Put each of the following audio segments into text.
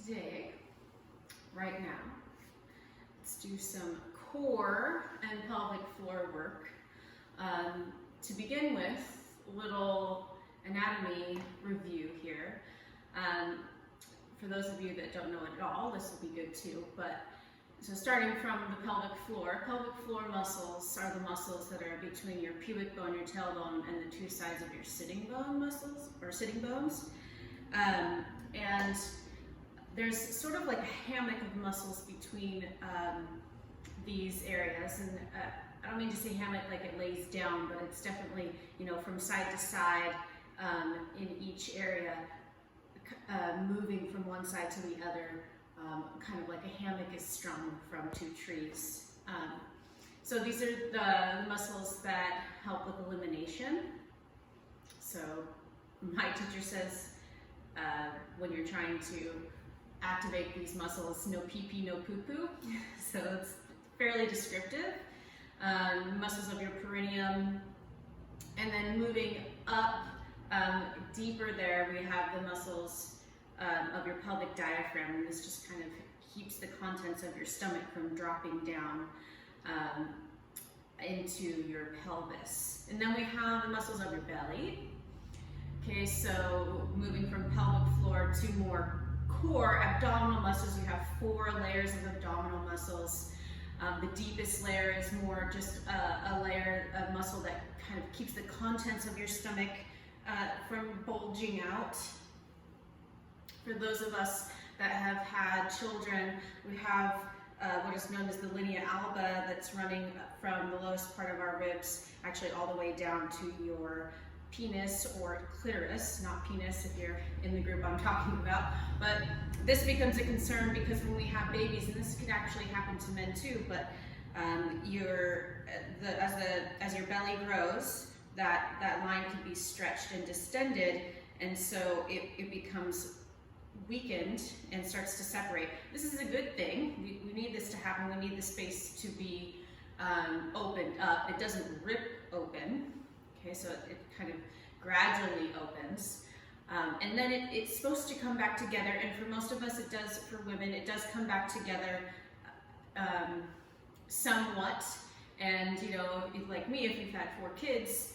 today, right now, let's do some core and pelvic floor work. To begin with, a little anatomy review here. For those of you that don't know it at all, this will be good too. So starting from the pelvic floor muscles are the muscles that are between your pubic bone, your tailbone, and the two sides of your sitting bone muscles, or sitting bones. And there's sort of like a hammock of muscles between these areas. And I don't mean to say hammock like it lays down, but it's definitely, from side to side in each area, moving from one side to the other, kind of like a hammock is strung from two trees. So these are the muscles that help with elimination. So my teacher says when you're trying to activate these muscles, no pee-pee, no poo-poo. So it's fairly descriptive. Muscles of your perineum, and then moving up deeper there, we have the muscles of your pelvic diaphragm, and this just kind of keeps the contents of your stomach from dropping down into your pelvis. And then we have the muscles of your belly. Okay, so moving from pelvic floor to more core, abdominal muscles, you have 4 layers of abdominal muscles. The deepest layer is more just a layer of muscle that kind of keeps the contents of your stomach from bulging out. For those of us that have had children, we have what is known as the linea alba that's running from the lowest part of our ribs, actually all the way down to your penis or clitoris, not penis if you're in the group I'm talking about. But this becomes a concern because when we have babies, and this can actually happen to men too, but as your belly grows, that line can be stretched and distended, and so it becomes weakened and starts to separate. This is a good thing. We need this to happen. We need the space to be opened up. It doesn't rip open. Okay, so it kind of gradually opens. And then it's supposed to come back together, and for most of us it does. For women, it does come back together somewhat. And like me, if you've had 4 kids,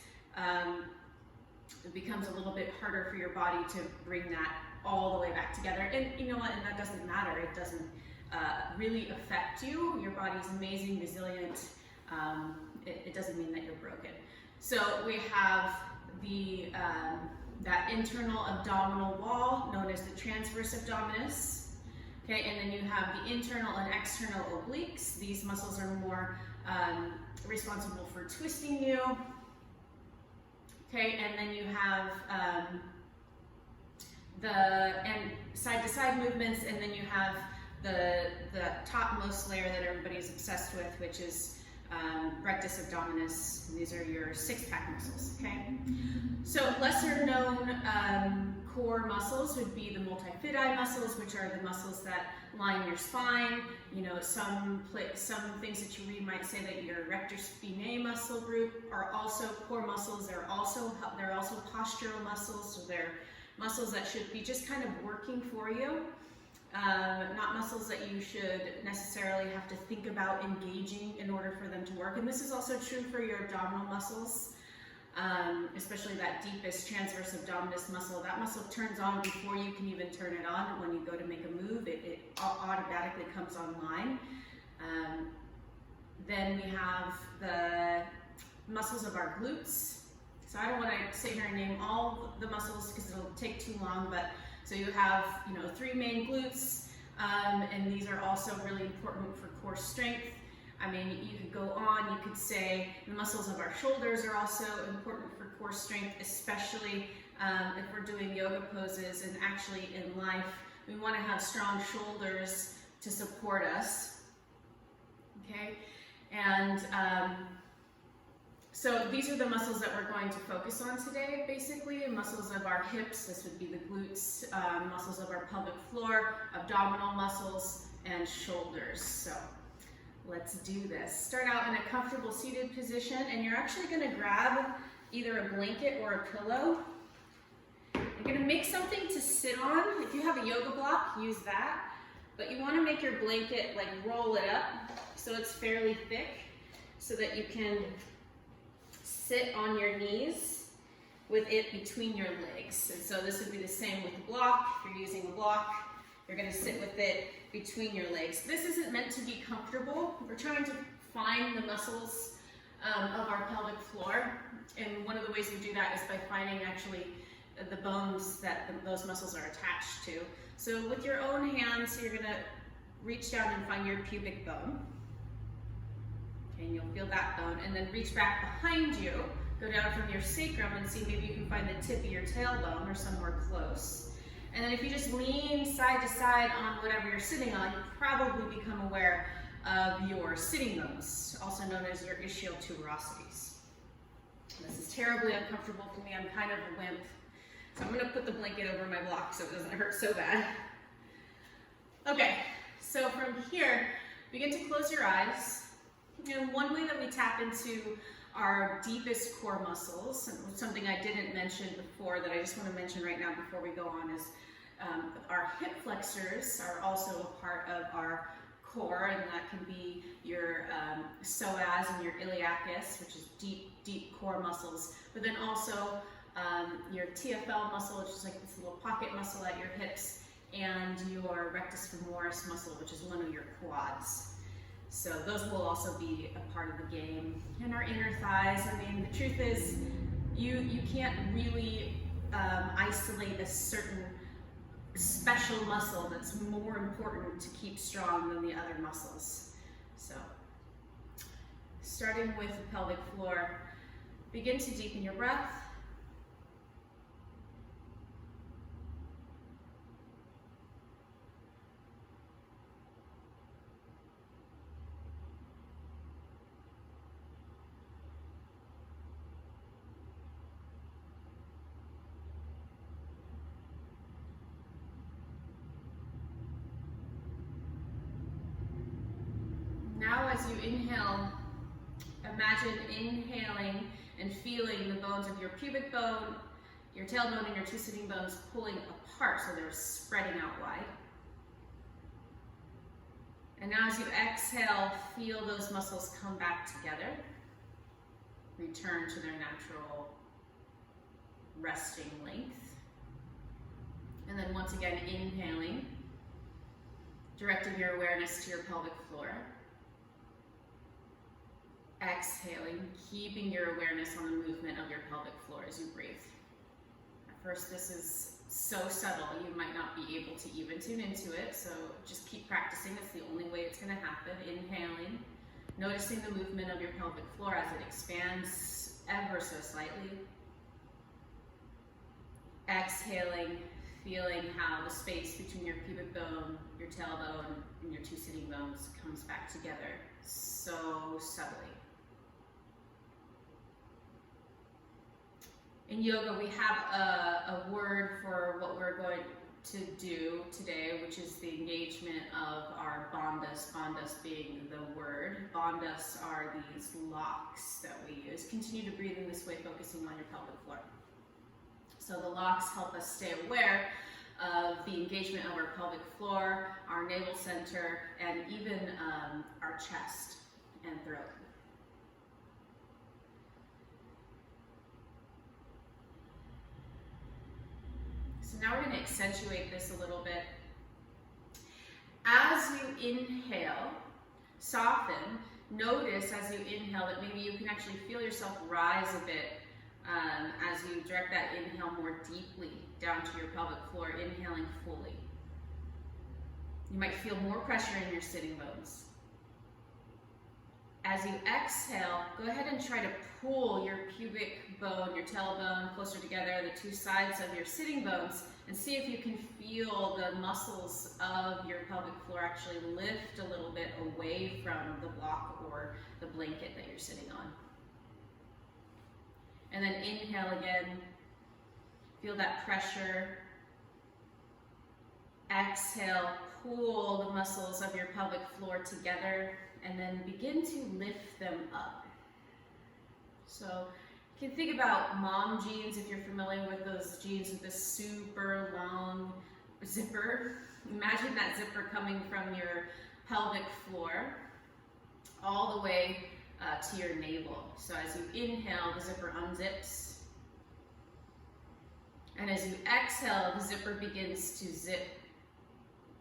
it becomes a little bit harder for your body to bring that all the way back together. And you know what, and that doesn't matter. It doesn't really affect you. Your body's amazing, resilient. It doesn't mean that you're broken. So we have the that internal abdominal wall known as the transverse abdominis. Okay, and then you have the internal and external obliques. These muscles are more responsible for twisting you. Okay, and then you have the side-to-side movements, and then you have the topmost layer that everybody's obsessed with, which is rectus abdominis. These are your 6-pack muscles, okay? So lesser known core muscles would be the multifidi muscles, which are the muscles that line your spine. Some things that you read might say that your rectus spinae muscle group are also core muscles. They're also postural muscles, so they're muscles that should be just kind of working for you. Not muscles that you should necessarily have to think about engaging in order for them to work. And this is also true for your abdominal muscles, especially that deepest transverse abdominis muscle. That muscle turns on before you can even turn it on. When you go to make a move, it automatically comes online. Then we have the muscles of our glutes. So I don't want to sit here and name all the muscles because it'll take too long, but so you have 3 main glutes, and these are also really important for core strength. I mean, you could go on, you could say the muscles of our shoulders are also important for core strength, especially if we're doing yoga poses, and actually in life, we want to have strong shoulders to support us, okay? And so these are the muscles that we're going to focus on today, basically. Muscles of our hips, this would be the glutes, muscles of our pelvic floor, abdominal muscles, and shoulders. So let's do this. Start out in a comfortable seated position, and you're actually going to grab either a blanket or a pillow. You're going to make something to sit on. If you have a yoga block, use that. But you want to make your blanket, like roll it up so it's fairly thick so that you can sit on your knees with it between your legs. And so this would be the same with the block. If you're using a block, you're going to sit with it between your legs. This isn't meant to be comfortable. We're trying to find the muscles of our pelvic floor. And one of the ways we do that is by finding actually the bones that those muscles are attached to. So with your own hands, you're going to reach down and find your pubic bone. Okay, and you'll feel that bone. And then reach back behind you, go down from your sacrum and see maybe you can find the tip of your tailbone or somewhere close. And then if you just lean side to side on whatever you're sitting on, you probably become aware of your sitting bones, also known as your ischial tuberosities. This is terribly uncomfortable for me. I'm kind of a wimp. So I'm going to put the blanket over my block so it doesn't hurt so bad. Okay, so from here, begin to close your eyes. And one way that we tap into our deepest core muscles, and something I didn't mention before that I just want to mention right now before we go on, is our hip flexors are also a part of our core, and that can be your psoas and your iliacus, which is deep core muscles, but then also your TFL muscle, which is like this little pocket muscle at your hips, and your rectus femoris muscle, which is one of your quads. So those will also be a part of the game. And our inner thighs, I mean, the truth is, you can't really isolate a certain special muscle that's more important to keep strong than the other muscles. So, starting with the pelvic floor, begin to deepen your breath. Now as you inhale, imagine inhaling and feeling the bones of your pubic bone, your tailbone, and your two sitting bones pulling apart so they're spreading out wide. And now as you exhale, feel those muscles come back together, return to their natural resting length. And then once again, inhaling, directing your awareness to your pelvic floor. Exhaling, keeping your awareness on the movement of your pelvic floor as you breathe. At first, this is so subtle, you might not be able to even tune into it, so just keep practicing. It's the only way it's going to happen. Inhaling, noticing the movement of your pelvic floor as it expands ever so slightly. Exhaling, feeling how the space between your pubic bone, your tailbone, and your two sitting bones comes back together so subtly. In yoga, we have a word for what we're going to do today, which is the engagement of our bandhas, bandhas being the word. Bandhas are these locks that we use. Continue to breathe in this way, focusing on your pelvic floor. So the locks help us stay aware of the engagement of our pelvic floor, our navel center, and even our chest and throat. So now we're going to accentuate this a little bit. As you inhale, soften. Notice as you inhale that maybe you can actually feel yourself rise a bit as you direct that inhale more deeply down to your pelvic floor, inhaling fully. You might feel more pressure in your sitting bones. As you exhale, go ahead and try to pull your pubic bone, your tailbone closer together, the two sides of your sitting bones, and see if you can feel the muscles of your pelvic floor actually lift a little bit away from the block or the blanket that you're sitting on. And then inhale again, feel that pressure. Exhale, pull the muscles of your pelvic floor together, and then begin to lift them up. So you can think about mom jeans, if you're familiar with those jeans with the super long zipper. Imagine that zipper coming from your pelvic floor all the way to your navel. So as you inhale, the zipper unzips. And as you exhale, the zipper begins to zip,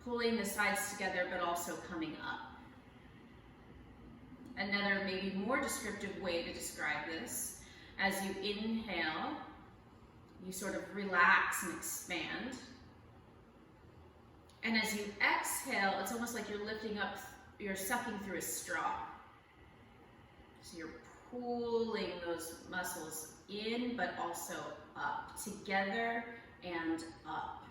pulling the sides together, but also coming up. Another maybe more descriptive way to describe this, as you inhale, you sort of relax and expand. And as you exhale, it's almost like you're lifting up, you're sucking through a straw. So you're pulling those muscles in, but also up, together and up.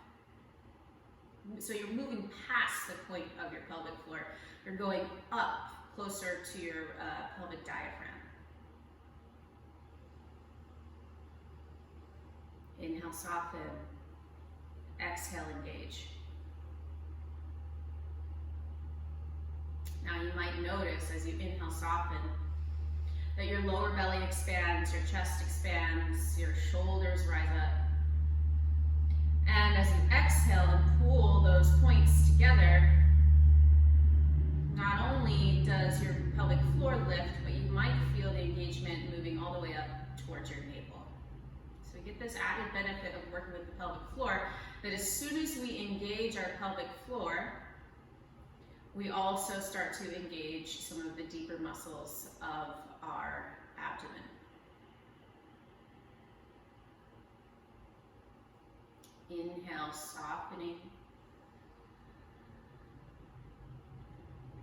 So you're moving past the point of your pelvic floor. You're going up, closer to your pelvic diaphragm. Inhale, soften. Exhale, engage. Now you might notice as you inhale, soften, that your lower belly expands, your chest expands, your shoulders rise up. And as you exhale and pull those points together, not only does your pelvic floor lift, but you might feel the engagement moving all the way up towards your navel. So you get this added benefit of working with the pelvic floor, that as soon as we engage our pelvic floor, we also start to engage some of the deeper muscles of our abdomen. Inhale, softening.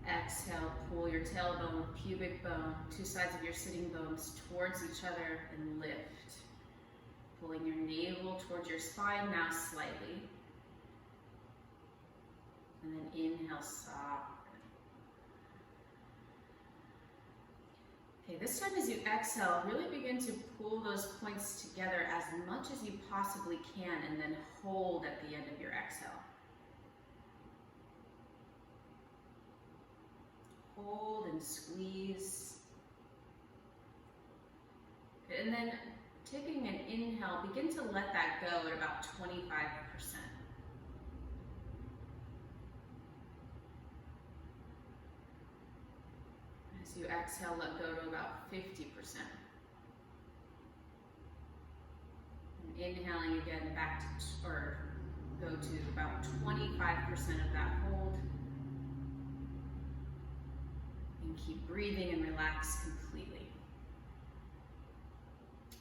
Exhale, pull your tailbone, pubic bone, two sides of your sitting bones towards each other and lift. Pulling your navel towards your spine now slightly. And then inhale, soften. Okay, this time as you exhale, really begin to pull those points together as much as you possibly can, and then hold at the end of your exhale. Hold and squeeze. And then taking an inhale, begin to let that go at about 25%. As you exhale, let go to about 50%. And inhaling again back to, or go to about 25% of that hold. And keep breathing and relax completely.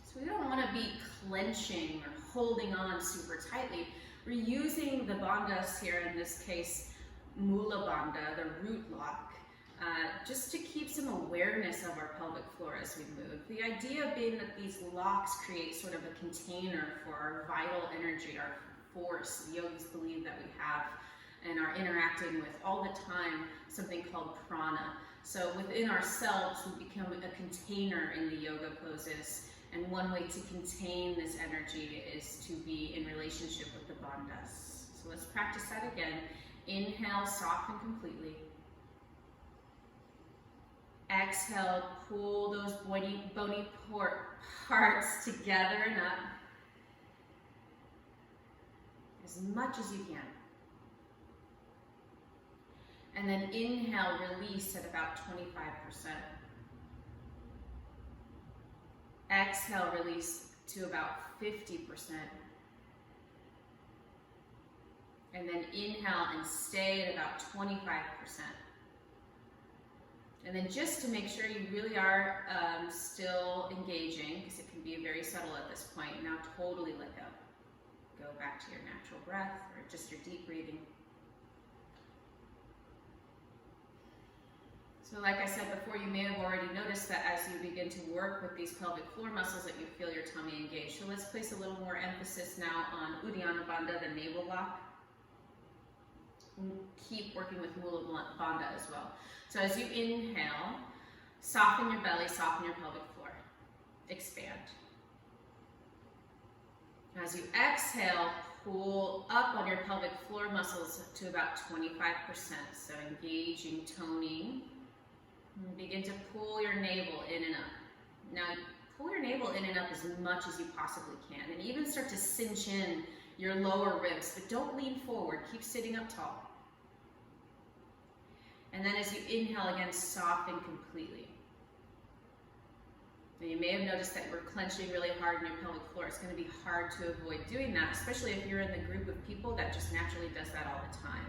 So we don't want to be clenching or holding on super tightly. We're using the bandhas here, in this case, Mula Bandha, the root lock, just to keep some awareness of our pelvic floor as we move. The idea being that these locks create sort of a container for our vital energy, our force. The yogis believe that we have and are interacting with all the time something called prana. So within ourselves, we become a container in the yoga poses. And one way to contain this energy is to be in relationship with the bandhas. So let's practice that again. Inhale, soften completely. Exhale, pull those bony parts together and up as much as you can. And then inhale, release at about 25%. Exhale, release to about 50%. And then inhale and stay at about 25%. And then just to make sure you really are still engaging, because it can be very subtle at this point, now totally let go. Go back to your natural breath or just your deep breathing. So like I said before, you may have already noticed that as you begin to work with these pelvic floor muscles that you feel your tummy engage. So let's place a little more emphasis now on Uddiyana Bandha, the navel lock. And keep working with Mula Bandha as well. So as you inhale, soften your belly, soften your pelvic floor. Expand. As you exhale, pull up on your pelvic floor muscles to about 25%. So engaging, toning. And begin to pull your navel in and up. Now, pull your navel in and up as much as you possibly can. And even start to cinch in your lower ribs, but don't lean forward. Keep sitting up tall. And then as you inhale again, soften completely. Now you may have noticed that we're clenching really hard in your pelvic floor. It's going to be hard to avoid doing that, especially if you're in the group of people that just naturally does that all the time.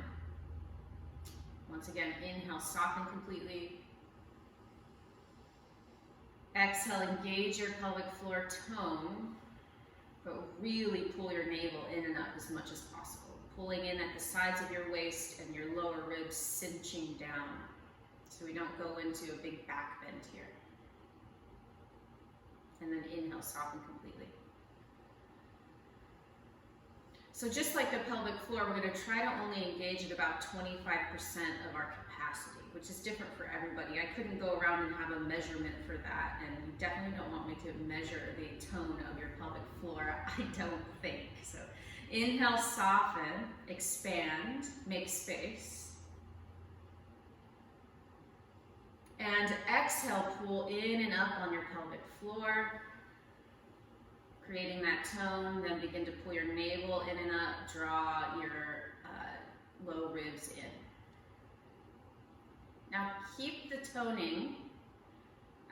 Once again, inhale, soften completely. Exhale, engage your pelvic floor tone, but really pull your navel in and up as much as possible. Pulling in at the sides of your waist and your lower ribs cinching down so we don't go into a big back bend here. And then inhale, soften completely. So just like the pelvic floor, we're going to try to only engage at about 25% of our capacity, which is different for everybody. I couldn't go around and have a measurement for that, and you definitely don't want me to measure the tone of your pelvic floor, I don't think. So inhale, soften, expand, make space. And exhale, pull in and up on your pelvic floor, creating that tone. Then begin to pull your navel in and up, draw your low ribs in. Now keep the toning.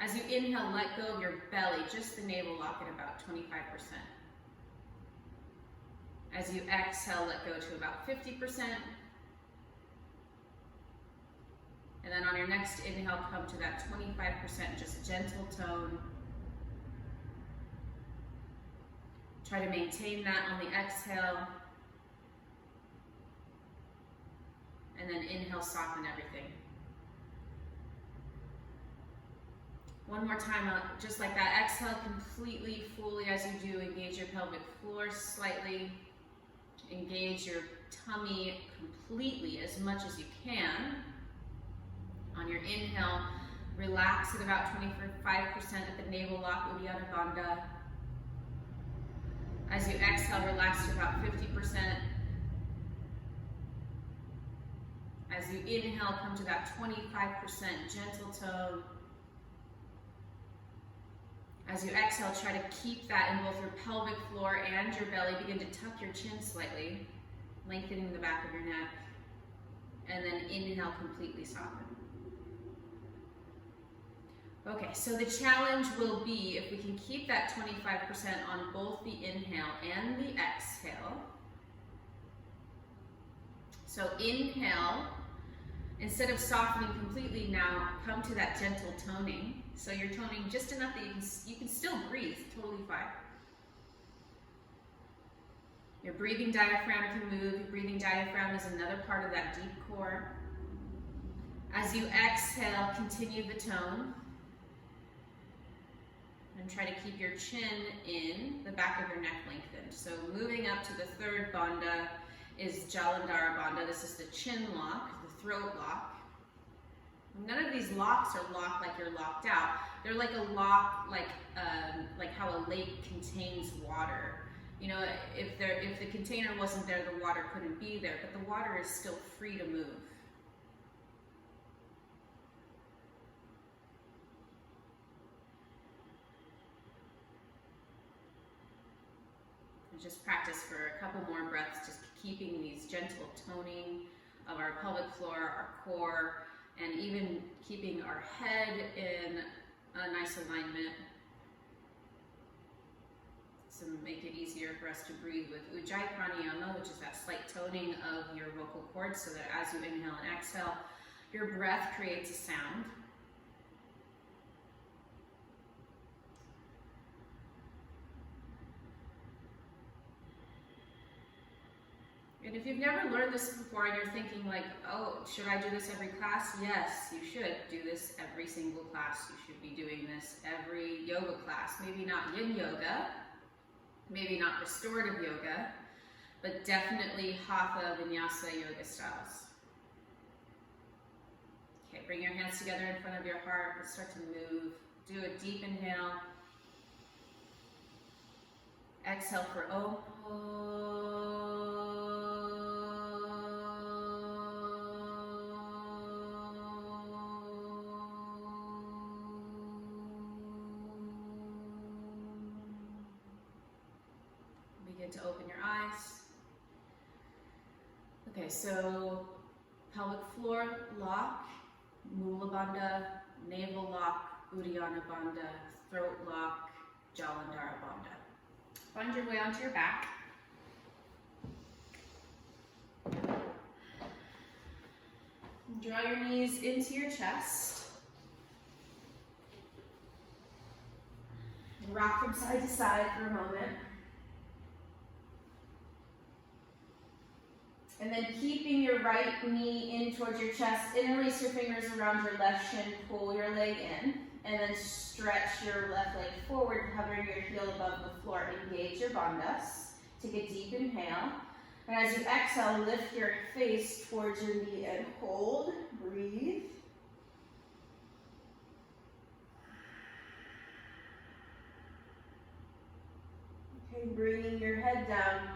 As you inhale, let go of your belly, just the navel lock at about 25%. As you exhale, let go to about 50%. And then on your next inhale, come to that 25%, just gentle tone. Try to maintain that on the exhale. And then inhale, soften everything. One more time, just like that. Exhale completely, fully as you do. Engage your pelvic floor slightly. Engage your tummy completely as much as you can. On your inhale, relax at about 25% at the navel lock, Uddiyana Bandha. As you exhale, relax to about 50%. As you inhale, come to that 25% gentle tone. As you exhale, try to keep that in both your pelvic floor and your belly. Begin to tuck your chin slightly, lengthening the back of your neck. And then inhale, completely soften. Okay, so the challenge will be if we can keep that 25% on both the inhale and the exhale. So inhale, instead of softening completely now, come to that gentle toning. So you're toning just enough that you can still breathe, totally fine. Your breathing diaphragm can move. Your breathing diaphragm is another part of that deep core. As you exhale, continue the tone. And try to keep your chin in, the back of your neck lengthened. So moving up to the third bandha is Jalandhara Bandha. This is the chin lock, the throat lock. None of these locks are locked like you're locked out. They're like a lock, like how a lake contains water. You know, if the container wasn't there, the water couldn't be there, but the water is still free to move. Just practice for a couple more breaths, just keeping these gentle toning of our pelvic floor, our core, and even keeping our head in a nice alignment to make it easier for us to breathe with Ujjayi Pranayama, which is that slight toning of your vocal cords so that as you inhale and exhale, your breath creates a sound. And if you've never learned this before and you're thinking like, oh, should I do this every class? Yes, you should do this every single class. You should be doing this every yoga class. Maybe not yin yoga, maybe not restorative yoga, but definitely hatha vinyasa yoga styles. Okay, bring your hands together in front of your heart. Let's start to move. Do a deep inhale. Exhale for Om. Begin to open your eyes. Okay, so pelvic floor lock, Mula Bandha, navel lock, Uddiyana Bandha, throat lock, Jalandhara Bandha. Find your way onto your back. Draw your knees into your chest. Rock from side to side for a moment. And then keeping your right knee in towards your chest, interlace your fingers around your left shin, pull your leg in, and then stretch your left leg forward, hovering your heel above the floor. Engage your bandhas. Take a deep inhale. And as you exhale, lift your face towards your knee and hold. Breathe. Okay, bringing your head down.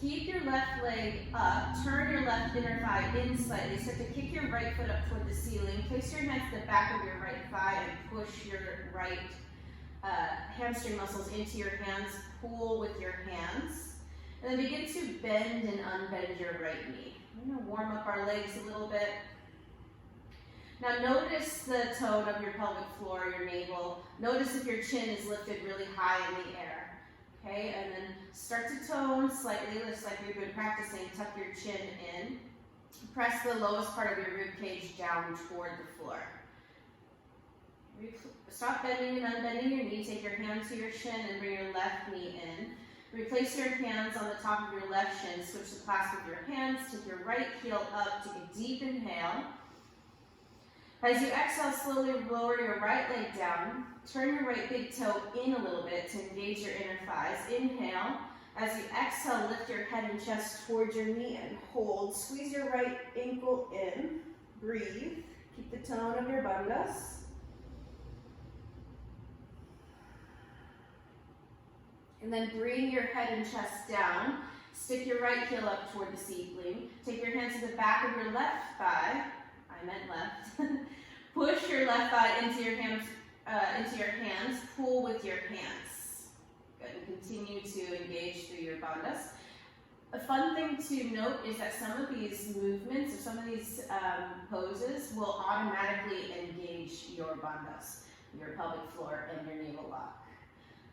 Keep your left leg up, turn your left inner thigh in slightly. Start to kick your right foot up toward the ceiling. Place your hands to the back of your right thigh and push your right hamstring muscles into your hands. Pull with your hands. And then begin to bend and unbend your right knee. We're going to warm up our legs a little bit. Now notice the tone of your pelvic floor, your navel. Notice if your chin is lifted really high in the air. Okay, and then start to tone slightly, just like we've been practicing. Tuck your chin in. Press the lowest part of your rib cage down toward the floor. Stop bending and unbending your knee. Take your hand to your shin and bring your left knee in. Replace your hands on the top of your left shin. Switch the clasp of your hands. Take your right heel up. Take a deep inhale. As you exhale, slowly lower your right leg down. Turn your right big toe in a little bit to engage your inner thighs. Inhale. As you exhale, lift your head and chest towards your knee and hold. Squeeze your right ankle in. Breathe. Keep the tone of your bandhas. And then bring your head and chest down. Stick your right heel up toward the ceiling. Take your hands to the back of your left thigh. I meant left. Push your left thigh into your hands. Pull with your hands. Good. And continue to engage through your bandhas. A fun thing to note is that some of these movements or some of these poses will automatically engage your bandhas, your pelvic floor, and your navel lock.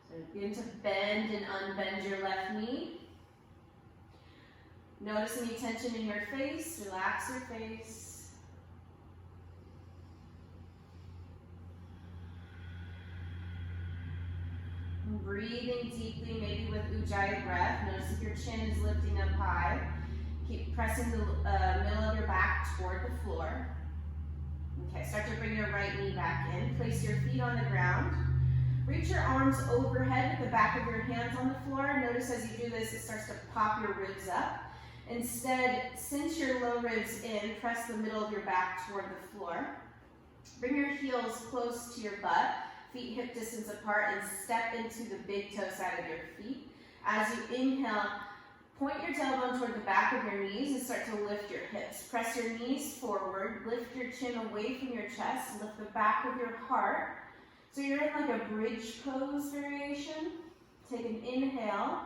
So begin to bend and unbend your left knee. Notice any tension in your face. Relax your face. Breathing deeply, maybe with Ujjayi breath. Notice if your chin is lifting up high. Keep pressing the middle of your back toward the floor. Okay, start to bring your right knee back in. Place your feet on the ground. Reach your arms overhead with the back of your hands on the floor. Notice as you do this, it starts to pop your ribs up. Instead, cinch your low ribs in. Press the middle of your back toward the floor. Bring your heels close to your butt. Feet hip distance apart, and step into the big toe side of your feet. As you inhale, point your tailbone toward the back of your knees and start to lift your hips. Press your knees forward, lift your chin away from your chest, lift the back of your heart. So you're in like a bridge pose variation. Take an inhale.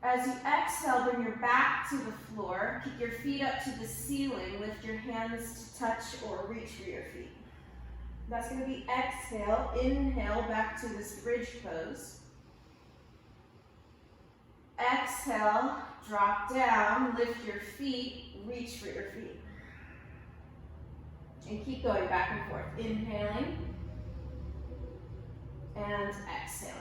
As you exhale, bring your back to the floor, kick your feet up to the ceiling, lift your hands to touch or reach for your feet. That's going to be exhale, inhale back to this bridge pose. Exhale, drop down, lift your feet, reach for your feet. And keep going back and forth. Inhaling and exhaling.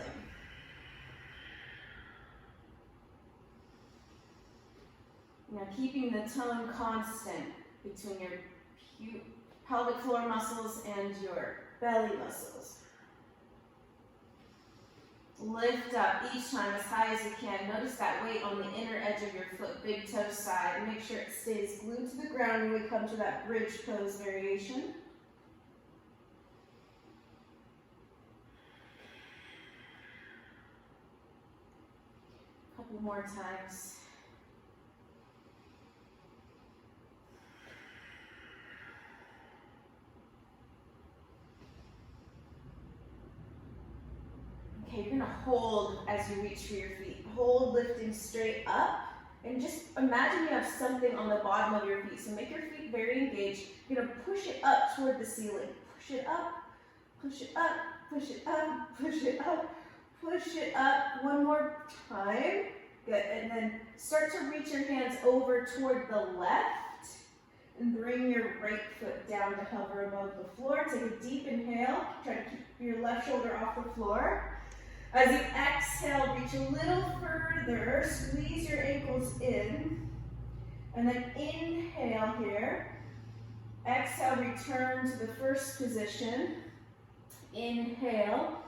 Now keeping the tone constant between your pelvic floor muscles and your belly muscles. Lift up each time as high as you can. Notice that weight on the inner edge of your foot, big toe side. Make sure it stays glued to the ground when we come to that bridge pose variation. A couple more times. Okay, you're going to hold as you reach for your feet. Hold, lifting straight up, and just imagine you have something on the bottom of your feet. So make your feet very engaged. You're gonna push it up toward the ceiling. Push it up, push it up, push it up, push it up, push it up. One more time. Good, and then start to reach your hands over toward the left and bring your right foot down to hover above the floor. Take a deep inhale. Try to keep your left shoulder off the floor. As you exhale, reach a little further. Squeeze your ankles in. And then inhale here. Exhale, return to the first position. Inhale.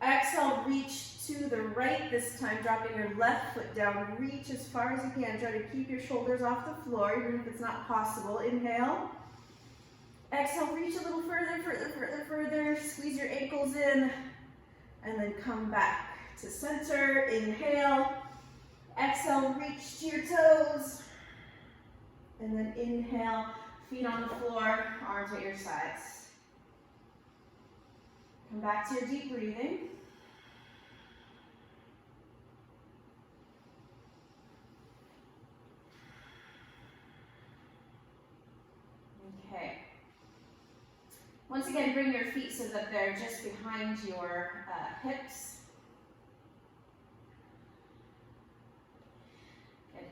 Exhale, reach to the right this time, dropping your left foot down. Reach as far as you can. Try to keep your shoulders off the floor, even if it's not possible. Inhale. Exhale, reach a little further, further, further, further. Squeeze your ankles in. And then come back to center. Inhale. Exhale, reach to your toes. And then inhale, feet on the floor, arms at your sides. Come back to your deep breathing. Okay. Once again, bring your feet so that they're just behind your hips.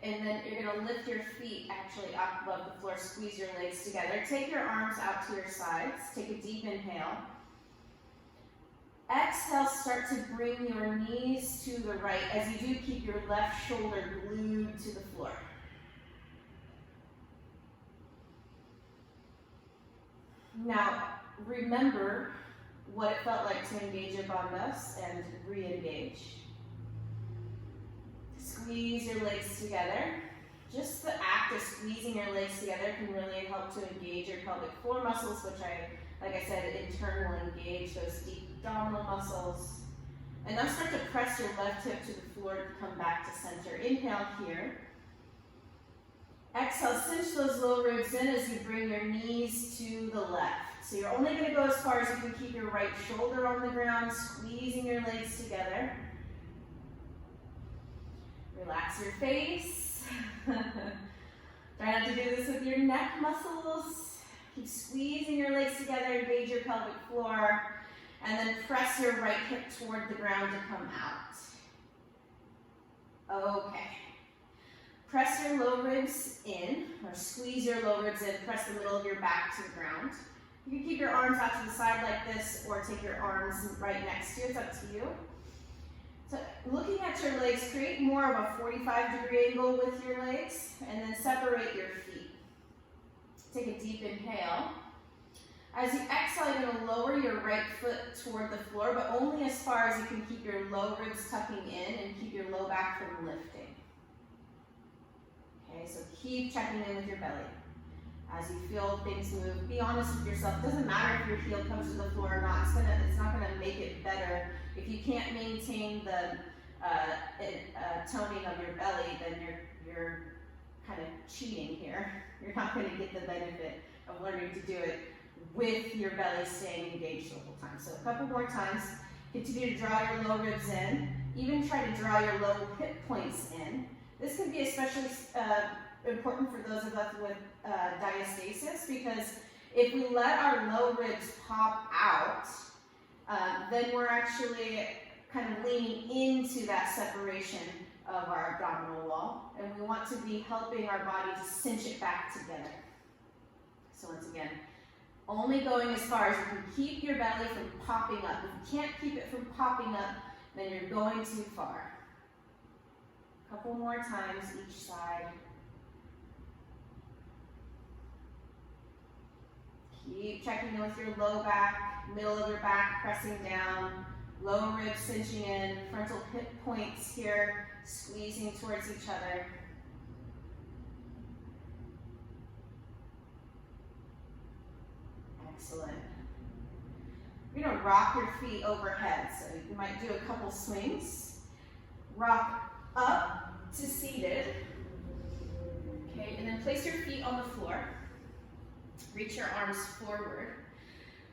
And then you're going to lift your feet actually up above the floor, squeeze your legs together. Take your arms out to your sides. Take a deep inhale. Exhale, start to bring your knees to the right. As you do, keep your left shoulder glued to the floor. Now, remember what it felt like to engage your bandhas and re-engage. Squeeze your legs together. Just the act of squeezing your legs together can really help to engage your pelvic floor muscles, which like I said, in turn will engage those deep abdominal muscles. And now start to press your left hip to the floor to come back to center. Inhale here. Exhale, cinch those low ribs in as you bring your knees to the left. So you're only going to go as far as you can keep your right shoulder on the ground, squeezing your legs together. Relax your face. Try not to do this with your neck muscles. Keep squeezing your legs together, engage your pelvic floor, and then press your right hip toward the ground to come out. Okay. Press your low ribs in, or squeeze your low ribs in, press the middle of your back to the ground. You can keep your arms out to the side like this, or take your arms right next to you, it's up to you. So looking at your legs, create more of a 45-degree angle with your legs, and then separate your feet. Take a deep inhale. As you exhale, you're going to lower your right foot toward the floor, but only as far as you can keep your low ribs tucking in and keep your low back from lifting. Okay, so keep checking in with your belly. As you feel things move, be honest with yourself. It doesn't matter if your heel comes to the floor or not. It's not going to make it better. If you can't maintain the toning of your belly, then you're kind of cheating here. You're not going to get the benefit of learning to do it with your belly staying engaged the whole time. So a couple more times. Continue to draw your low ribs in. Even try to draw your low hip points in. This can be especially important for those of us with diastasis, because if we let our low ribs pop out, then we're actually kind of leaning into that separation of our abdominal wall, and we want to be helping our body to cinch it back together. So once again, only going as far as you can keep your belly from popping up. If you can't keep it from popping up, then you're going too far. A couple more times each side. Keep checking in with your low back, middle of your back pressing down, low ribs cinching in, frontal hip points here, squeezing towards each other. Excellent. You're going to rock your feet overhead, so you might do a couple swings. Rock up to seated. Okay, and then place your feet on the floor. Reach your arms forward.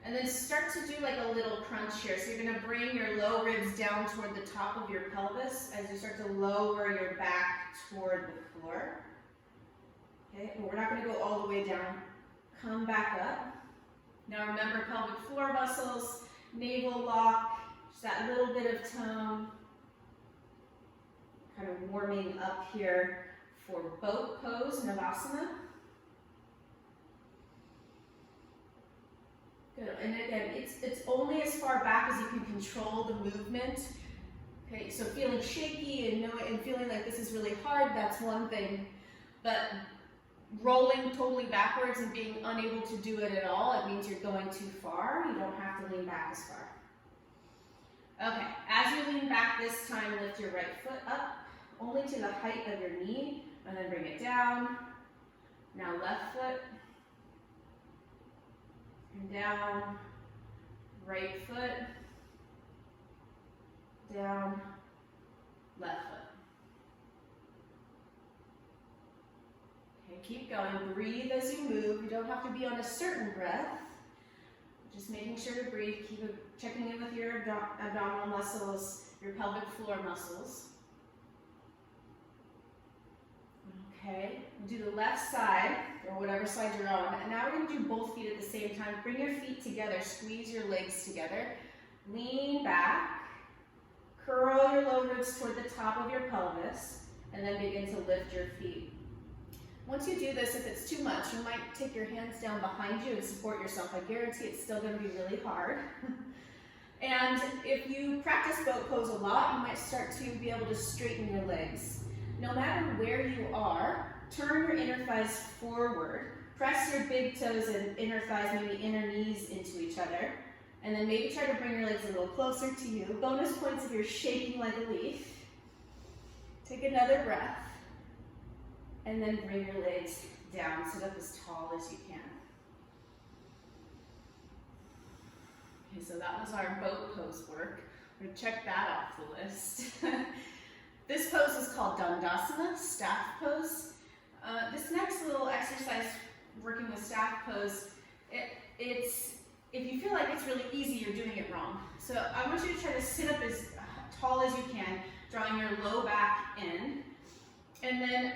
And then start to do like a little crunch here. So you're gonna bring your low ribs down toward the top of your pelvis as you start to lower your back toward the floor. Okay, and we're not gonna go all the way down. Come back up. Now remember pelvic floor muscles, navel lock, just that little bit of tone. Kind of warming up here for boat pose, Navasana. Good, and again, it's only as far back as you can control the movement. Okay, so feeling shaky and feeling like this is really hard, that's one thing. But rolling totally backwards and being unable to do it at all, it means you're going too far. You don't have to lean back as far. Okay, as you lean back this time, lift your right foot up, only to the height of your knee, and then bring it down. Now left foot, and down, right foot, down, left foot. Okay, keep going, breathe as you move. You don't have to be on a certain breath. Just making sure to breathe, checking in with your abdominal muscles, your pelvic floor muscles. Okay, do the left side, or whatever side you're on, and now we're going to do both feet at the same time. Bring your feet together, squeeze your legs together, lean back, curl your low ribs toward the top of your pelvis, and then begin to lift your feet. Once you do this, if it's too much, you might take your hands down behind you and support yourself. I guarantee it's still going to be really hard. And if you practice boat pose a lot, you might start to be able to straighten your legs. No matter where you are, turn your inner thighs forward, press your big toes and inner thighs, maybe inner knees into each other, and then maybe try to bring your legs a little closer to you. Bonus points if you're shaking like a leaf. Take another breath, and then bring your legs down, sit up as tall as you can. Okay, so that was our boat pose work. We're gonna check that off the list. This pose is called Bandhas, staff pose. This next little exercise, working with staff pose, it's if you feel like it's really easy, you're doing it wrong. So I want you to try to sit up as tall as you can, drawing your low back in, and then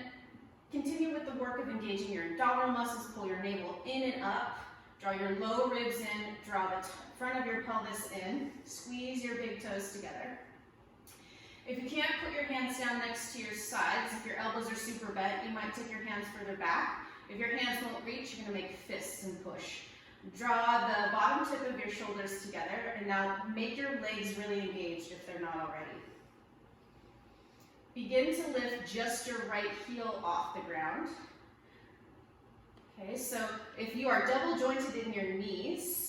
continue with the work of engaging your abdominal muscles. Pull your navel in and up, draw your low ribs in, draw the front of your pelvis in, squeeze your big toes together. If you can't put your hands down next to your sides, if your elbows are super bent, you might take your hands further back. If your hands won't reach, you're going to make fists and push. Draw the bottom tip of your shoulders together, and now make your legs really engaged if they're not already. Begin to lift just your right heel off the ground. Okay, so if you are double jointed in your knees,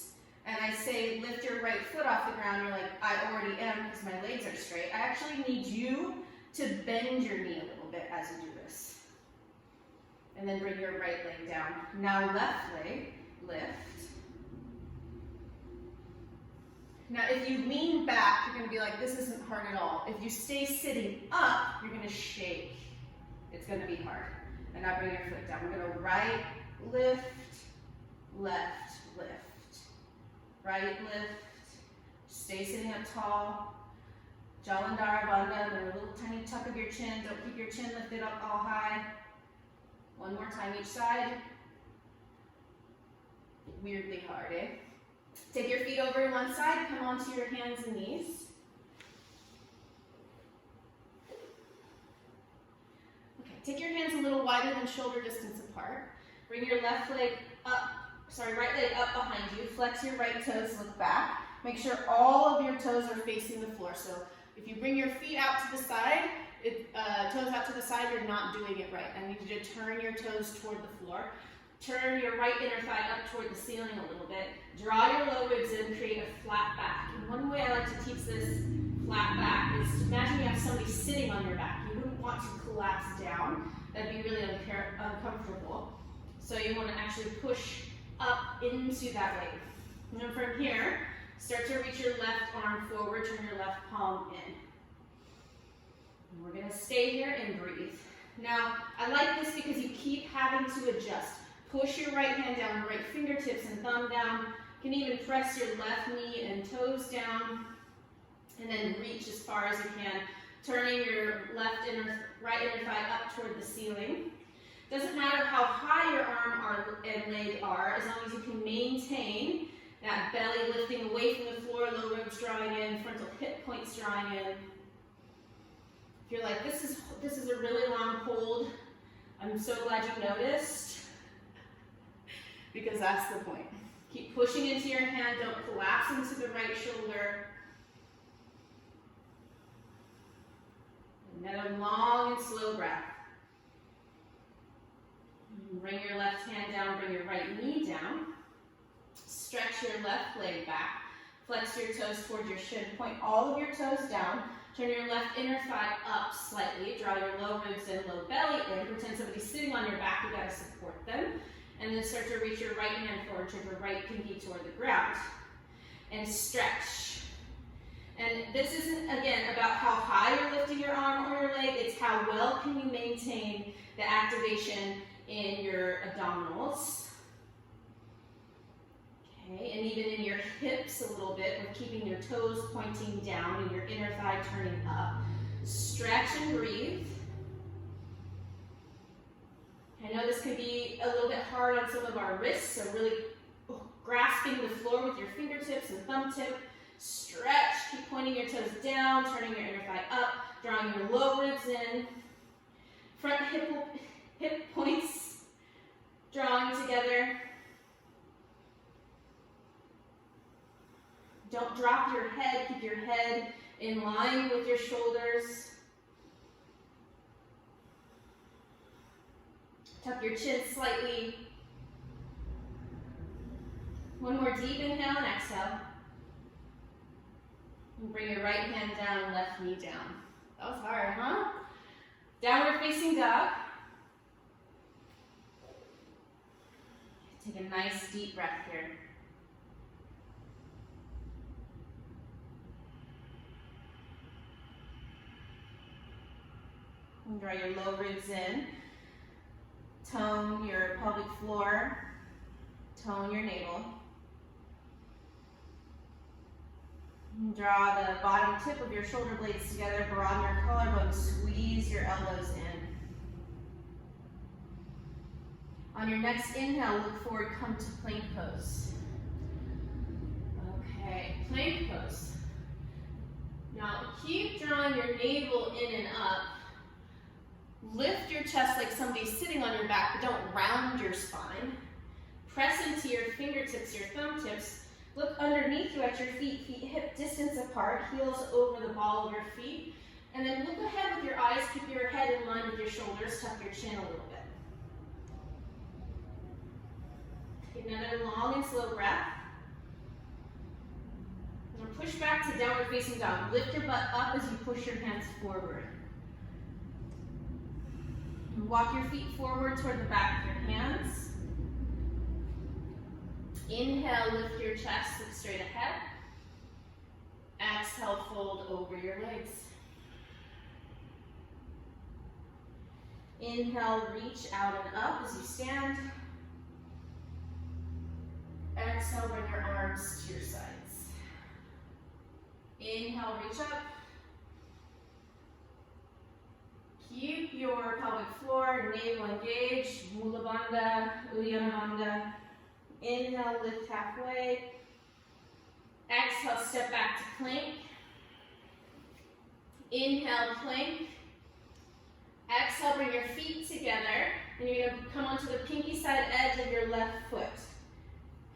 and I say lift your right foot off the ground, you're like, I already am because my legs are straight. I actually need you to bend your knee a little bit as you do this. And then bring your right leg down. Now left leg, lift. Now if you lean back, you're going to be like, this isn't hard at all. If you stay sitting up, you're going to shake. It's going to be hard. And now bring your foot down. We're going to right, lift, left, lift. Right lift, stay sitting up tall, Jalandhara Bandha, with a little tiny tuck of your chin, don't keep your chin lifted up all high. One more time each side. Weirdly hard, eh? Take your feet over to one side, come onto your hands and knees. Okay, take your hands a little wider than shoulder distance apart. Bring your left leg up. Right leg up behind you, flex your right toes, look back. Make sure all of your toes are facing the floor. So if you bring your feet out to the side, toes out to the side, you're not doing it right. I need you to turn your toes toward the floor. Turn your right inner thigh up toward the ceiling a little bit. Draw your low ribs in, create a flat back. And one way I like to teach this flat back is to imagine you have somebody sitting on your back. You wouldn't want to collapse down. That'd be really uncomfortable. So you want to actually push up into that leg. And then from here, start to reach your left arm forward, turn your left palm in. And we're going to stay here and breathe. Now, I like this because you keep having to adjust. Push your right hand down, right fingertips and thumb down. You can even press your left knee and toes down, and then reach as far as you can, turning your right inner thigh up toward the ceiling. Doesn't matter how high your arm and leg are, as long as you can maintain that belly lifting away from the floor, low ribs drawing in, frontal hip points drawing in. If you're like, this is a really long hold, I'm so glad you noticed, because that's the point. Keep pushing into your hand, don't collapse into the right shoulder. Another long and slow breath. Bring your left hand down, bring your right knee down. Stretch your left leg back. Flex your toes towards your shin. Point all of your toes down. Turn your left inner thigh up slightly. Draw your low ribs in, low belly in. Pretend somebody's sitting on your back. You gotta support them. And then start to reach your right hand forward, turn your right pinky toward the ground. And stretch. And this isn't, again, about how high you're lifting your arm or your leg. It's how well can you maintain the activation in your abdominals. Okay, and even in your hips a little bit, with keeping your toes pointing down and your inner thigh turning up. Stretch and breathe. I know this can be a little bit hard on some of our wrists, so really grasping the floor with your fingertips and thumb tip. Stretch, keep pointing your toes down, turning your inner thigh up, drawing your low ribs in. Front hip points drawing together. Don't drop your head, keep your head in line with your shoulders. Tuck your chin slightly. One more deep inhale and exhale. And bring your right hand down and left knee down. That was hard, huh? Downward facing dog. Take a nice deep breath here. And draw your low ribs in. Tone your pelvic floor. Tone your navel. And draw the bottom tip of your shoulder blades together. Broaden your collarbone. Squeeze your elbows in. On your next inhale, look forward, come to plank pose. Okay, plank pose. Now keep drawing your navel in and up. Lift your chest like somebody's sitting on your back, but don't round your spine. Press into your fingertips, your thumb tips. Look underneath you at your feet, feet hip distance apart, heels over the ball of your feet. And then look ahead with your eyes, keep your head in line with your shoulders, tuck your chin a little bit. Take another long and slow breath. Now push back to downward facing dog. Lift your butt up as you push your hands forward. And walk your feet forward toward the back of your hands. Inhale, lift your chest, look straight ahead. Exhale, fold over your legs. Inhale, reach out and up as you stand. Exhale, bring your arms to your sides. Inhale, reach up. Keep your pelvic floor, navel engaged, Mula Bandha, Uddiyana Bandha. Inhale, lift halfway. Exhale, step back to plank. Inhale, plank. Exhale, bring your feet together, and you're going to come onto the pinky side edge of your left foot.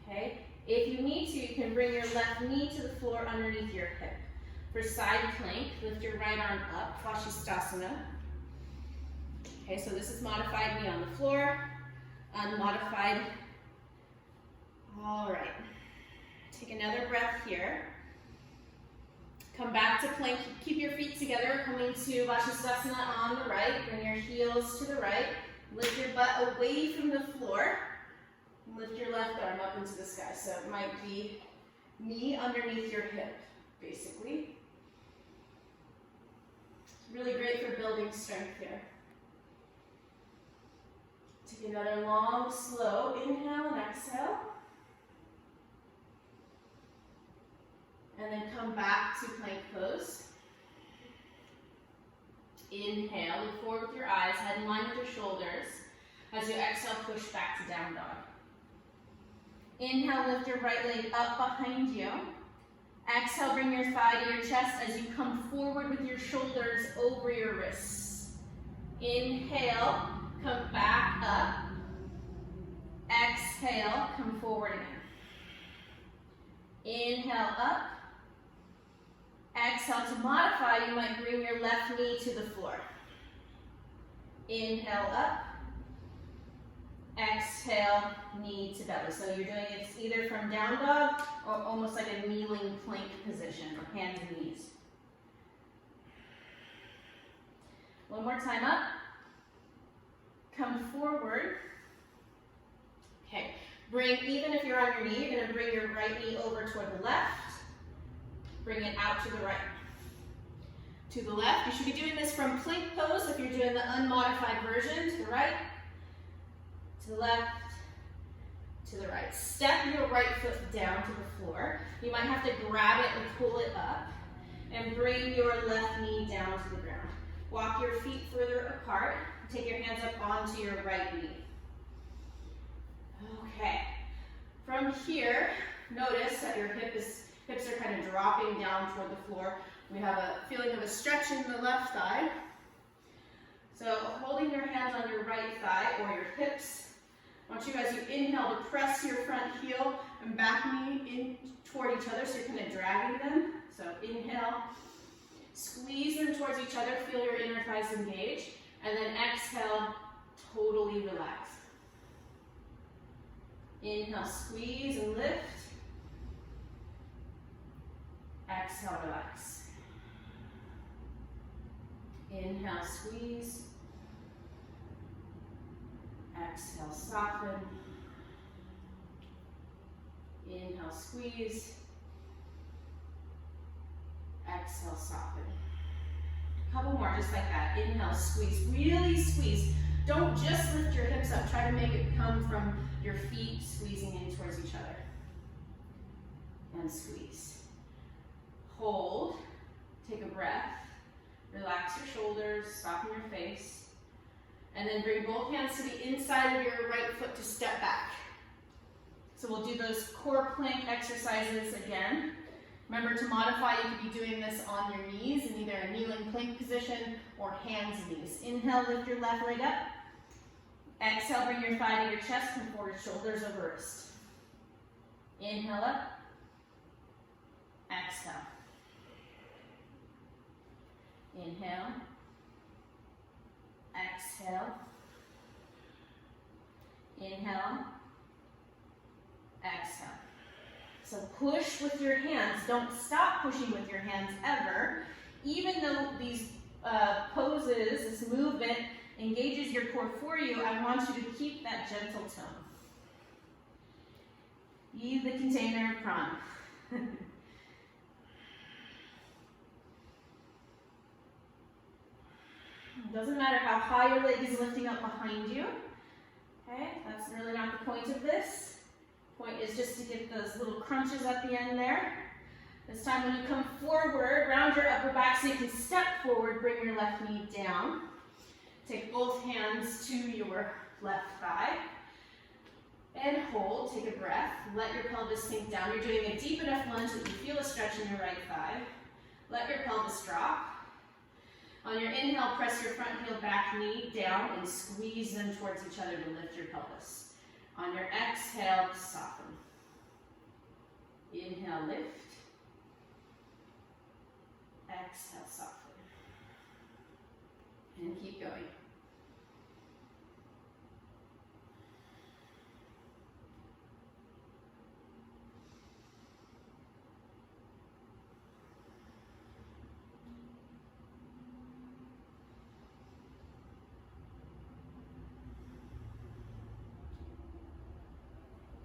Okay? If you need to, you can bring your left knee to the floor underneath your hip. For side plank, lift your right arm up, Vashisthasana. Okay, so this is modified knee on the floor, unmodified. All right. Take another breath here. Come back to plank, keep your feet together, coming to Vashisthasana on the right. Bring your heels to the right. Lift your butt away from the floor. Lift your left arm up into the sky. So it might be knee underneath your hip, basically. It's really great for building strength here. Take another long, slow inhale and exhale. And then come back to plank pose. Inhale, look forward with your eyes, head in line with your shoulders. As you exhale, push back to down dog. Inhale, lift your right leg up behind you. Exhale, bring your thigh to your chest as you come forward with your shoulders over your wrists. Inhale, come back up. Exhale, come forward again. Inhale up. Exhale, to modify, you might bring your left knee to the floor. Inhale up. Exhale, knee to belly. So you're doing it either from down dog or almost like a kneeling plank position, hands and knees. One more time up. Come forward. Okay, even if you're on your knee, you're gonna bring your right knee over toward the left. Bring it out to the right. To the left. You should be doing this from plank pose if you're doing the unmodified version. To the right. To the left. To the right. Step your right foot down to the floor. You might have to grab it and pull it up. And bring your left knee down to the ground. Walk your feet further apart. Take your hands up onto your right knee. Okay. From here, notice that your hips are kind of dropping down toward the floor. We have a feeling of a stretch in the left thigh. So holding your hands on your right thigh or your hips, I want you, as you inhale, to press your front heel and back knee in toward each other, so you're kind of dragging them. So inhale, squeeze them towards each other, feel your inner thighs engage, and then exhale, totally relax. Inhale, squeeze and lift. Exhale, relax. Inhale, squeeze. Exhale, soften. Inhale, squeeze. Exhale, soften. A couple more, just like that. Inhale, squeeze. Really squeeze. Don't just lift your hips up. Try to make it come from your feet squeezing in towards each other. And squeeze. Hold, take a breath, relax your shoulders, soften your face, and then bring both hands to the inside of your right foot to step back. So we'll do those core plank exercises again. Remember, to modify, you could be doing this on your knees in either a kneeling plank position or hands and knees. Inhale, lift your left leg up. Exhale, bring your thigh to your chest, come forward, shoulders over wrist. Inhale up. Exhale. Inhale, exhale, inhale, exhale. So push with your hands. Don't stop pushing with your hands ever. Even though these poses, this movement engages your core for you, I want you to keep that gentle tone. Be the container of prana. Doesn't matter how high your leg is lifting up behind you. Okay, that's really not the point of this. Point is just to get those little crunches at the end there. This time when you come forward, round your upper back so you can step forward, bring your left knee down. Take both hands to your left thigh. And hold, take a breath. Let your pelvis sink down. You're doing a deep enough lunge that you feel a stretch in your right thigh. Let your pelvis drop. On your inhale, press your front heel, back knee down and squeeze them towards each other to lift your pelvis. On your exhale, soften. Inhale, lift. Exhale, soften. And keep going.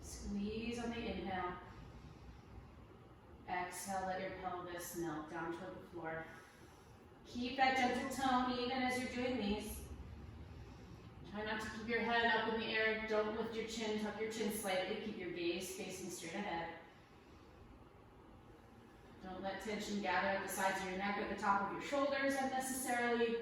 Squeeze on the inhale. Exhale, let your pelvis melt down toward the floor. Keep that gentle tone even as you're doing these. Try not to keep your head up in the air. Don't lift your chin, tuck your chin slightly. Keep your gaze facing straight ahead. Don't let tension gather at the sides of your neck or the top of your shoulders unnecessarily.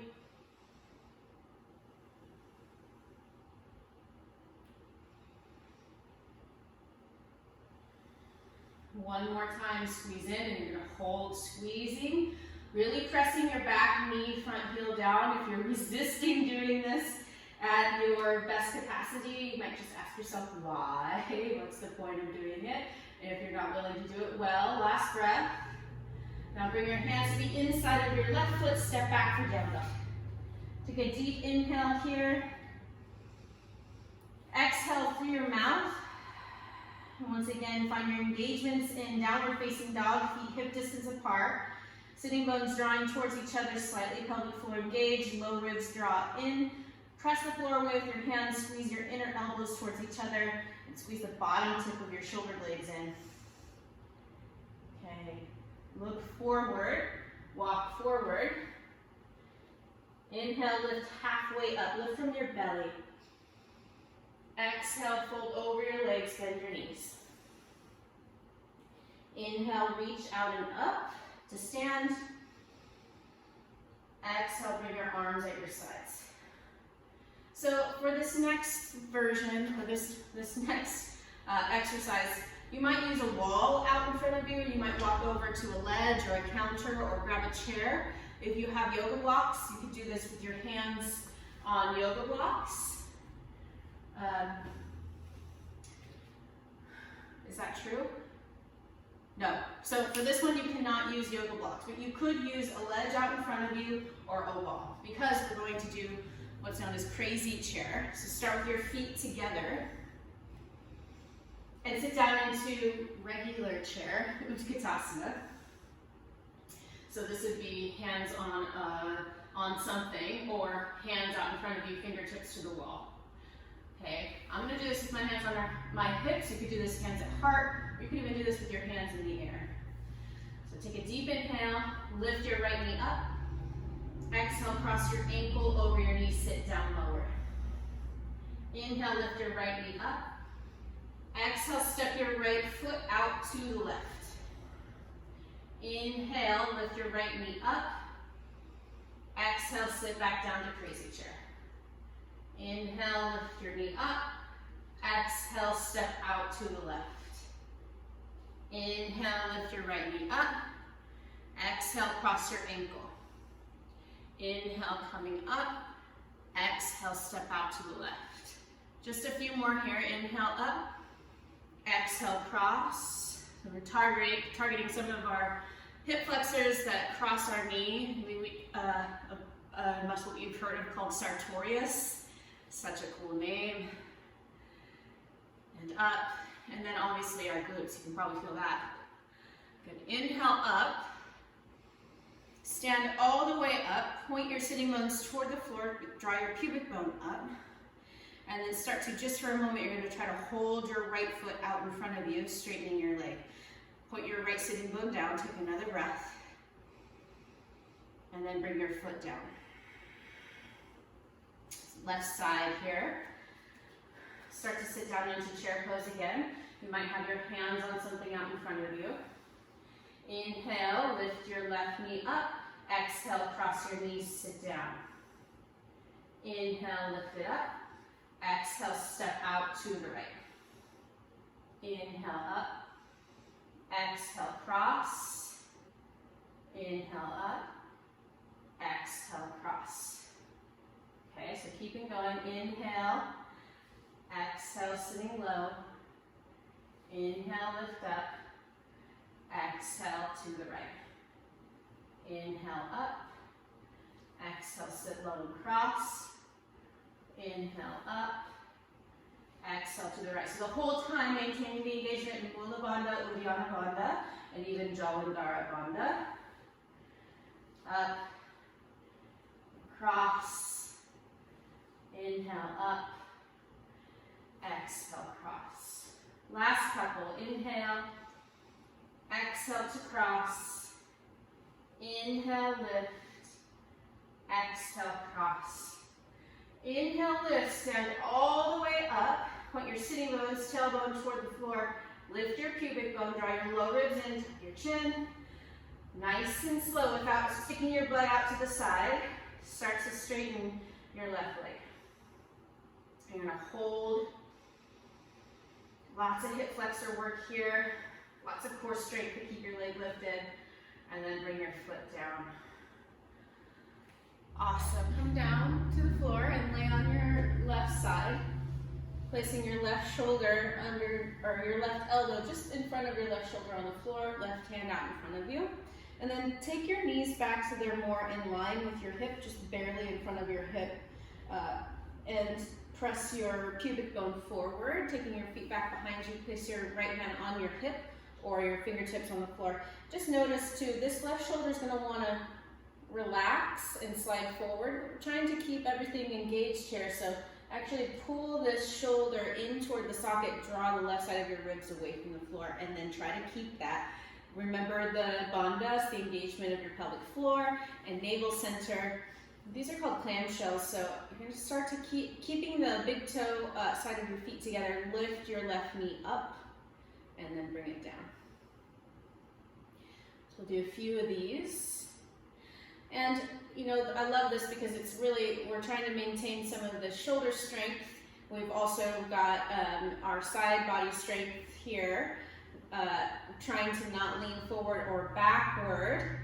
One more time, squeeze in, and you're gonna hold squeezing, really pressing your back, knee, front heel down. If you're resisting doing this at your best capacity, you might just ask yourself why. What's the point of doing it? And if you're not willing to do it well, last breath. Now bring your hands to the inside of your left foot, step back for down dog. Take a deep inhale here. Exhale through your mouth. And once again, find your engagements in downward facing dog, feet hip distance apart. Sitting bones drawing towards each other slightly, pelvic floor engaged, low ribs draw in. Press the floor away with your hands, squeeze your inner elbows towards each other, and squeeze the bottom tip of your shoulder blades in. Okay, look forward, walk forward. Inhale, lift halfway up, lift from your belly. Exhale, fold over your legs, bend your knees. Inhale, reach out and up to stand. Exhale, bring your arms at your sides. So for this next version, or this next exercise, you might use a wall out in front of you. You might walk over to a ledge or a counter or grab a chair. If you have yoga blocks, you can do this with your hands on yoga blocks. Is that true? No. So for this one, you cannot use yoga blocks, but you could use a ledge out in front of you or a wall, because we're going to do what's known as crazy chair. So start with your feet together and sit down into regular chair, Utkatasana. So this would be hands on something, or hands out in front of you, fingertips to the wall. Okay, I'm going to do this with my hands on my hips. You could do this hands at heart, or you could even do this with your hands in the air. So take a deep inhale, lift your right knee up. Exhale, cross your ankle over your knee, sit down lower. Inhale, lift your right knee up. Exhale, step your right foot out to the left. Inhale, lift your right knee up. Exhale, sit back down to crazy chair. Inhale, lift your knee up. Exhale, step out to the left. Inhale, lift your right knee up. Exhale, cross your ankle. Inhale, coming up. Exhale, step out to the left. Just a few more here. Inhale, up. Exhale, cross. So we're targeting some of our hip flexors that cross our knee. A muscle you've heard of called sartorius. Such a cool name. And up, and then obviously our glutes, you can probably feel that. Good, inhale up, stand all the way up, point your sitting bones toward the floor, draw your pubic bone up, and then start to, just for a moment, you're gonna try to hold your right foot out in front of you, straightening your leg. Put your right sitting bone down, take another breath, and then bring your foot down. Left side here. Start to sit down into chair pose again. You might have your hands on something out in front of you. Inhale, lift your left knee up. Exhale, cross your knees, sit down. Inhale, lift it up. Exhale, step out to the right. Inhale, up. Exhale, cross. Inhale, up. Exhale, cross. Okay, so keeping going. Inhale, exhale, sitting low. Inhale, lift up. Exhale to the right. Inhale, up. Exhale, sit low and cross. Inhale, up. Exhale to the right. So the whole time maintaining the engagement in Mula Bandha, Uddiyana Bandha, and even Jalandhara Bandha. Up. Cross. Inhale, up. Exhale, cross. Last couple. Inhale. Exhale to cross. Inhale, lift. Exhale, cross. Inhale, lift. Stand all the way up. Point your sitting bones, tailbone toward the floor. Lift your pubic bone. Draw your low ribs in, tuck your chin. Nice and slow without sticking your butt out to the side. Start to straighten your left leg. You're gonna hold. Lots of hip flexor work here. Lots of core strength to keep your leg lifted. And then bring your foot down. Awesome. Come down to the floor and lay on your left side, placing your left shoulder under, or your left elbow just in front of your left shoulder on the floor, left hand out in front of you. And then take your knees back so they're more in line with your hip, just barely in front of your hip. And press your pubic bone forward, taking your feet back behind you. Place your right hand on your hip or your fingertips on the floor. Just notice too, this left shoulder is going to want to relax and slide forward. We're trying to keep everything engaged here, so actually pull this shoulder in toward the socket, draw the left side of your ribs away from the floor, and then try to keep that. Remember the bandhas, the engagement of your pelvic floor and navel center. These are called clamshells, so you're going to start to keeping the big toe side of your feet together. Lift your left knee up and then bring it down. So we'll do a few of these. And you know, I love this because it's really, we're trying to maintain some of the shoulder strength. We've also got our side body strength here, trying to not lean forward or backward,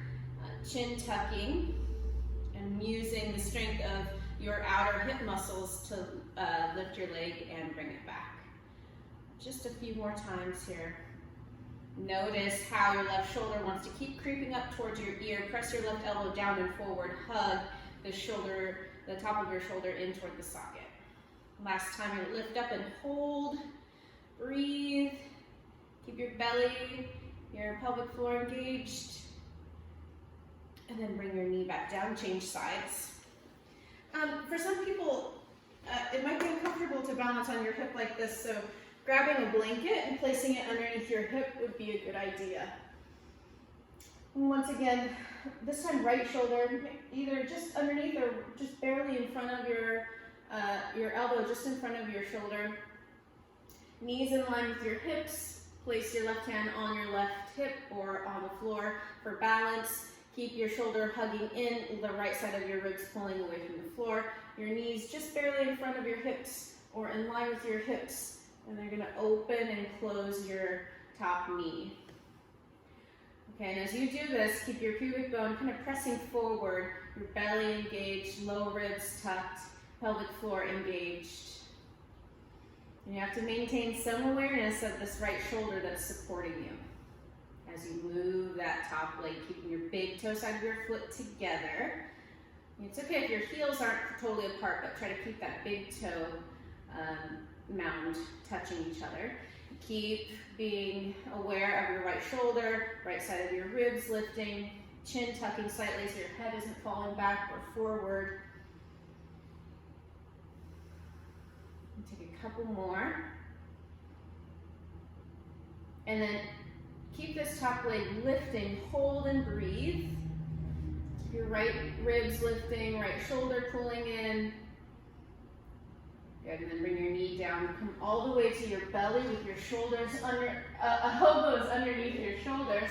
chin tucking, and using the strength of your outer hip muscles to lift your leg and bring it back. Just a few more times here. Notice how your left shoulder wants to keep creeping up towards your ear. Press your left elbow down and forward. Hug the shoulder, the top of your shoulder in toward the socket. Last time, you lift up and hold. Breathe. Keep your belly, your pelvic floor engaged. And then bring your knee back down, change sides. For some people, it might be uncomfortable to balance on your hip like this, so grabbing a blanket and placing it underneath your hip would be a good idea. And once again, this time right shoulder, either just underneath or just barely in front of your elbow, just in front of your shoulder. Knees in line with your hips. Place your left hand on your left hip or on the floor for balance. Keep your shoulder hugging in, the right side of your ribs pulling away from the floor. Your knees just barely in front of your hips or in line with your hips. And they're going to open and close your top knee. Okay, and as you do this, keep your pubic bone kind of pressing forward, your belly engaged, low ribs tucked, pelvic floor engaged. And you have to maintain some awareness of this right shoulder that's supporting you. As you move that top leg, keeping your big toe side of your foot together. It's okay if your heels aren't totally apart, but try to keep that big toe mound touching each other. Keep being aware of your right shoulder, right side of your ribs lifting, chin tucking slightly so your head isn't falling back or forward. Take a couple more. And then keep this top leg lifting, hold and breathe. Keep your right ribs lifting, right shoulder pulling in. Good, and then bring your knee down. Come all the way to your belly with your shoulders under, elbows underneath your shoulders.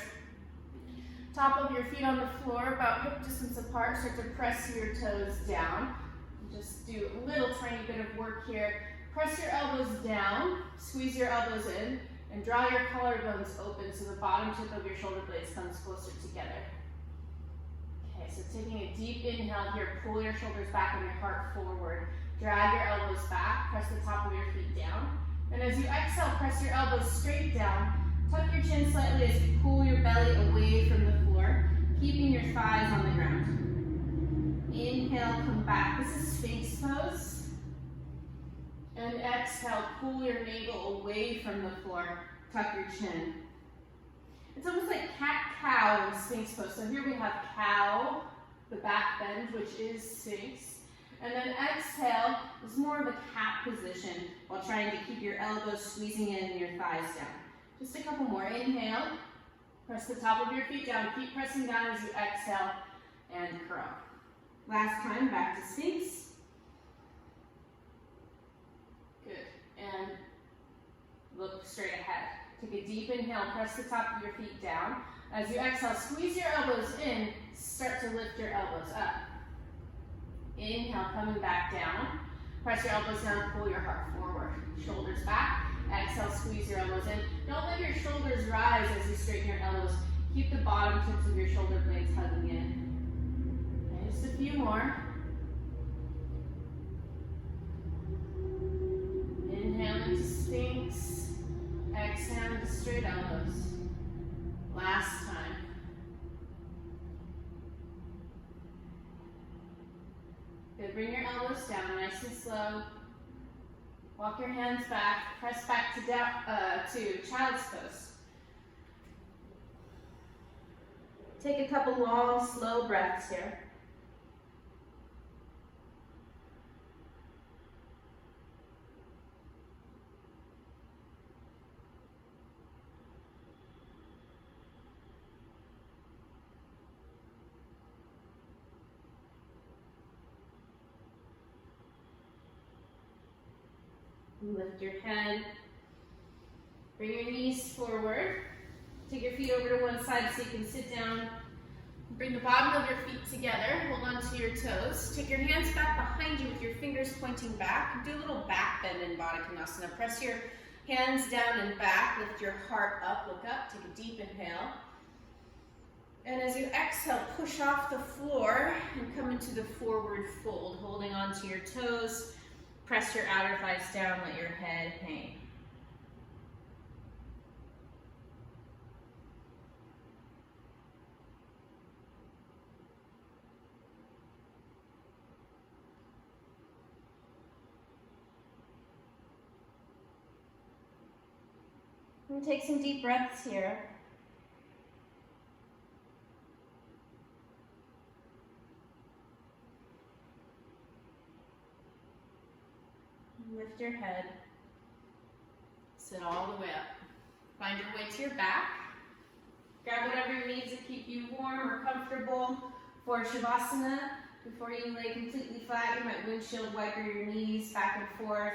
Top of your feet on the floor, about hip distance apart. Start to press your toes down. Just do a little tiny bit of work here. Press your elbows down, squeeze your elbows in, and draw your collarbones open so the bottom tip of your shoulder blades comes closer together. Okay, so taking a deep inhale here, pull your shoulders back and your heart forward. Drag your elbows back, press the top of your feet down. And as you exhale, press your elbows straight down. Tuck your chin slightly as you pull your belly away from the floor, keeping your thighs on the ground. Inhale, come back. This is Sphinx pose. And exhale, pull your navel away from the floor. Tuck your chin. It's almost like cat-cow in Sphinx pose. So here we have cow, the back bend, which is Sphinx. And then exhale is more of a cat position while trying to keep your elbows squeezing in and your thighs down. Just a couple more. Inhale, press the top of your feet down. Keep pressing down as you exhale and curl. Last time, back to Sphinx. Good. And look straight ahead. Take a deep inhale, press the top of your feet down. As you exhale, squeeze your elbows in, start to lift your elbows up. Inhale, coming back down. Press your elbows down, pull your heart forward. Shoulders back. Exhale, squeeze your elbows in. Don't let your shoulders rise as you straighten your elbows. Keep the bottom tips of your shoulder blades hugging in. And just a few more. Inhale into Sphinx. Exhale into straight elbows. Last time. Good, bring your elbows down nice and slow. Walk your hands back, press back to child's pose. Take a couple long, slow breaths here. Lift your head. Bring your knees forward. Take your feet over to one side so you can sit down. Bring the bottom of your feet together. Hold on to your toes. Take your hands back behind you with your fingers pointing back. Do a little back bend in Bandha Konasana. Press your hands down and back. Lift your heart up. Look up. Take a deep inhale. And as you exhale, push off the floor and come into the forward fold, holding on to your toes. Press your outer thighs down, let your head hang. And take some deep breaths here. Lift your head, sit all the way up. Find your way to your back. Grab whatever you need to keep you warm or comfortable for Shavasana. Before you lay completely flat, you might windshield wiper your knees back and forth.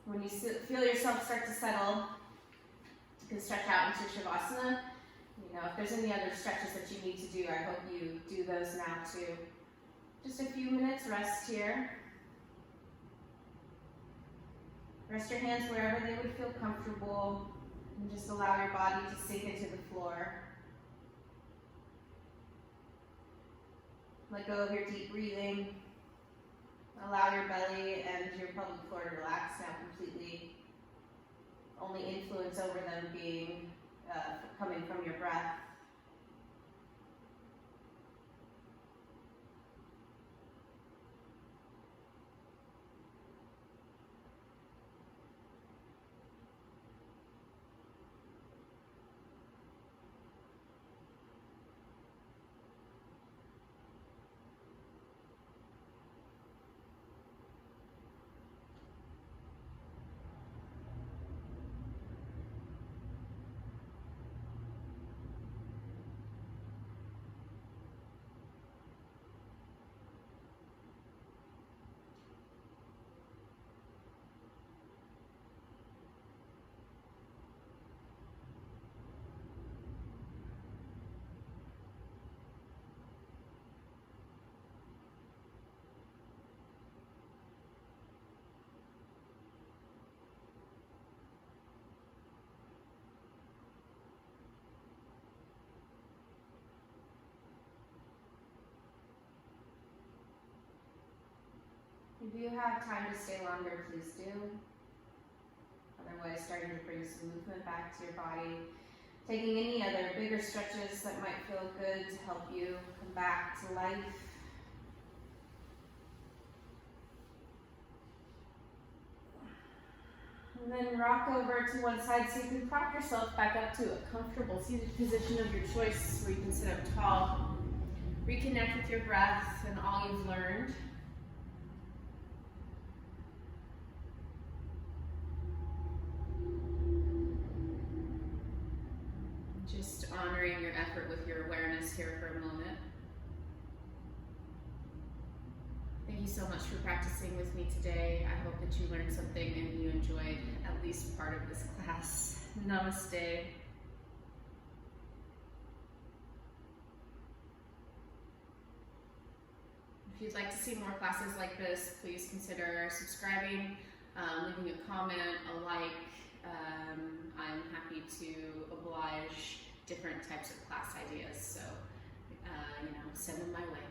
When you feel yourself start to settle, you can stretch out into Shavasana. You know, if there's any other stretches that you need to do, I hope you do those now too. Just a few minutes rest here. Rest your hands wherever they would feel comfortable, and just allow your body to sink into the floor. Let go of your deep breathing. Allow your belly and your pelvic floor to relax now completely. Only influence over them being coming from your breath. If you have time to stay longer, please do. Otherwise, starting to bring some movement back to your body. Taking any other bigger stretches that might feel good to help you come back to life. And then rock over to one side so you can prop yourself back up to a comfortable seated position of your choice where you can sit up tall. Reconnect with your breath and all you've learned. Just honoring your effort with your awareness here for a moment. Thank you so much for practicing with me today. I hope that you learned something and you enjoyed at least part of this class. Namaste. If you'd like to see more classes like this, please consider subscribing, leaving a comment, a like. I'm happy to oblige different types of class ideas, so send them my way.